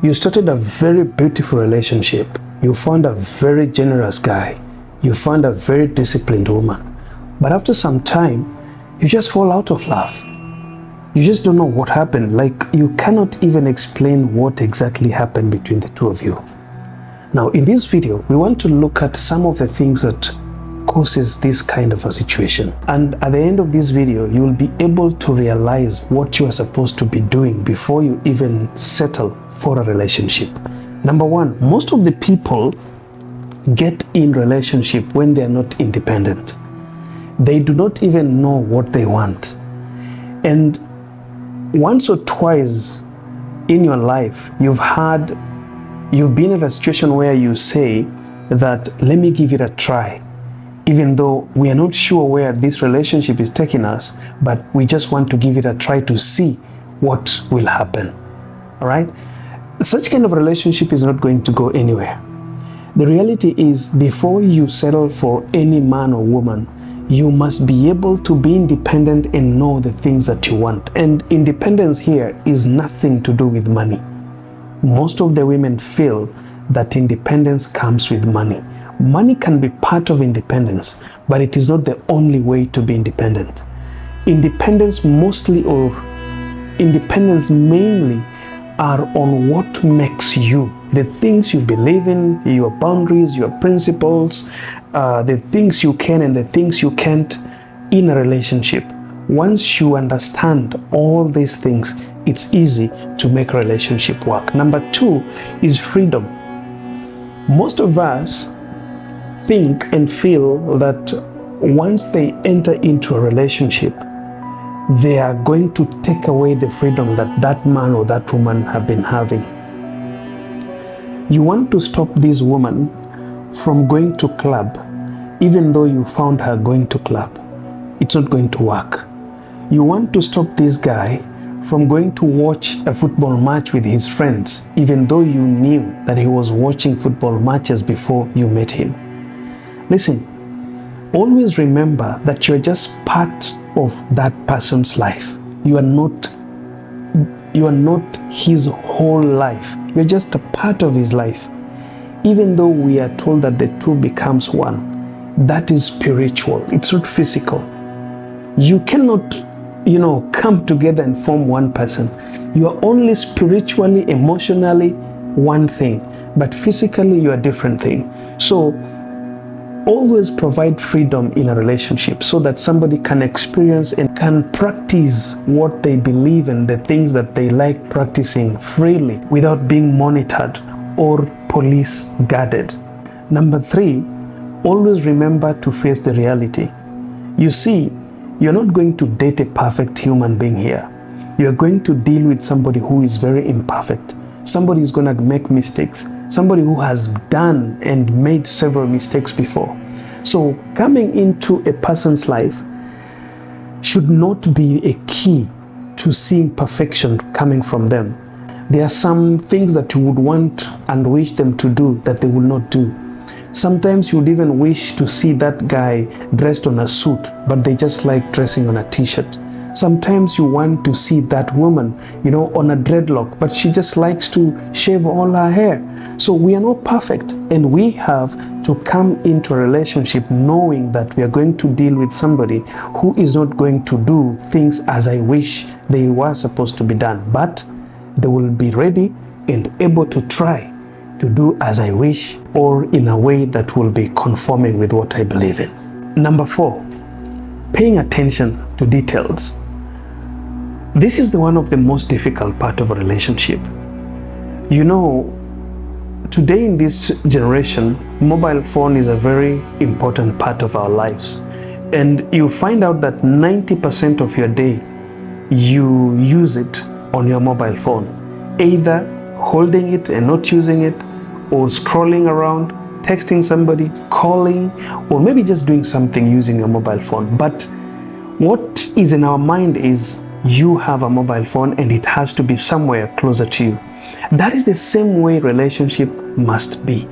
You started a very beautiful relationship. You found a very generous guy. You found a very disciplined woman. But after some time, you just fall out of love. You just don't know what happened. Like, you cannot even explain what exactly happened between the two of you. Now, in this video, we want to look at some of the things that causes this kind of a situation. And at the end of this video, you will be able to realize what you are supposed to be doing before you even settle for a relationship. Number one, most of the people get in relationship when they are not independent. They do not even know what they want. And once or twice in your life, you've been in a situation where you say that, let me give it a try. Even though we are not sure where this relationship is taking us, but we just want to give it a try to see what will happen. All right? Such kind of relationship is not going to go anywhere. The reality is, before you settle for any man or woman, you must be able to be independent and know the things that you want. And independence here is nothing to do with money. Most of the women feel that independence comes with money. Money can be part of independence, but it is not the only way to be independent. Independence mainly are on what makes you, the things you believe in, your boundaries, your principles, the things you can and the things you can't in a relationship. Once you understand all these things, it's easy to make a relationship work. Number two is freedom. Most of us think and feel that once they enter into a relationship, they are going to take away the freedom that that man or that woman have been having. You want to stop this woman from going to club, even though you found her going to club. It's not going to work. You want to stop this guy from going to watch a football match with his friends, even though you knew that he was watching football matches before you met him. Listen, always remember that you're just part of that person's life. You are not his whole life. You're just a part of his life. Even though we are told that the two becomes one, that is spiritual. It's not physical. You cannot, come together and form one person. You are only spiritually, emotionally one thing, but physically you are a different thing. So always provide freedom in a relationship so that somebody can experience and can practice what they believe in, the things that they like practicing freely without being monitored or police guarded. Number three, always remember to face the reality. You see, you're not going to date a perfect human being here. You're going to deal with somebody who is very imperfect. Somebody who's going to make mistakes. Somebody who has done and made several mistakes before. So coming into a person's life should not be a key to seeing perfection coming from them. There are some things that you would want and wish them to do that they will not do. Sometimes you would even wish to see that guy dressed on a suit, but they just like dressing on a t-shirt. Sometimes you want to see that woman, on a dreadlock, but she just likes to shave all her hair. So we are not perfect, and we have to come into a relationship knowing that we are going to deal with somebody who is not going to do things as I wish they were supposed to be done, but they will be ready and able to try to do as I wish, or in a way that will be conforming with what I believe in. Number four, paying attention to details. This is one of the most difficult part of a relationship. Today in this generation, mobile phone is a very important part of our lives. And you find out that 90% of your day, you use it on your mobile phone. Either holding it and not using it, or scrolling around, texting somebody, calling, or maybe just doing something using your mobile phone. But what is in our mind is you have a mobile phone and it has to be somewhere closer to you. That is the same way relationship must be.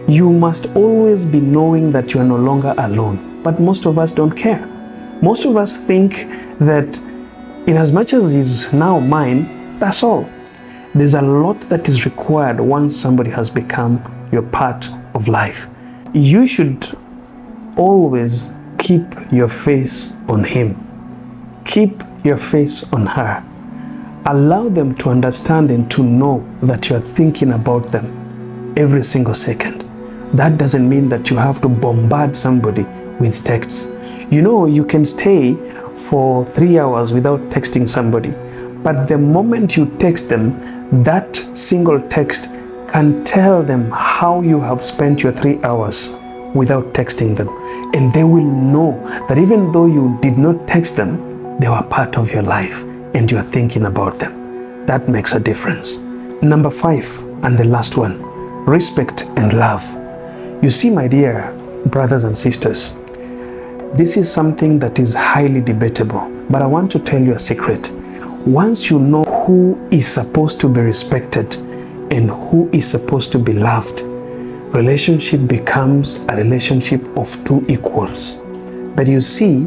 You must always be knowing that you are no longer alone. But most of us don't care. Most of us think that in as much as is now mine, that's all. There's a lot that is required once somebody has become your part of life. You should always keep your face on him. Keep your face on her. Allow them to understand and to know that you're thinking about them every single second. That doesn't mean that you have to bombard somebody with texts. You know, you can stay for 3 hours without texting somebody, but the moment you text them, that single text can tell them how you have spent your 3 hours without texting them. And they will know that even though you did not text them, they were part of your life and you are thinking about them. That makes a difference. Number 5, and the last one, respect and love. You see, my dear brothers and sisters, this is something that is highly debatable, but I want to tell you a secret. Once you know who is supposed to be respected and who is supposed to be loved, relationship becomes a relationship of two equals. But you see,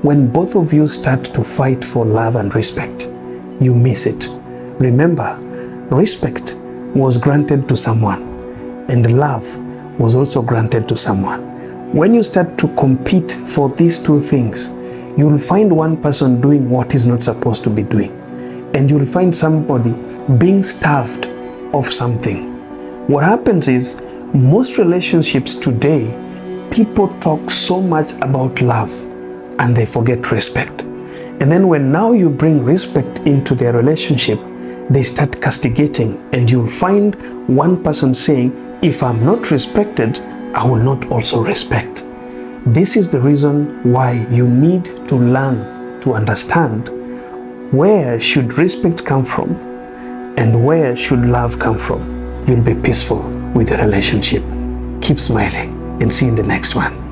when both of you start to fight for love and respect, you miss it. Remember, respect was granted to someone, and love was also granted to someone. When you start to compete for these two things, you'll find one person doing what he's not supposed to be doing, and you'll find somebody being starved of something. What happens is, most relationships today, people talk so much about love and they forget respect. And then when now you bring respect into their relationship, they start castigating, and you'll find one person saying, if I'm not respected, I will not also respect. This is the reason why you need to learn to understand where should respect come from and where should love come from. You'll be peaceful with your relationship. Keep smiling and see you in the next one.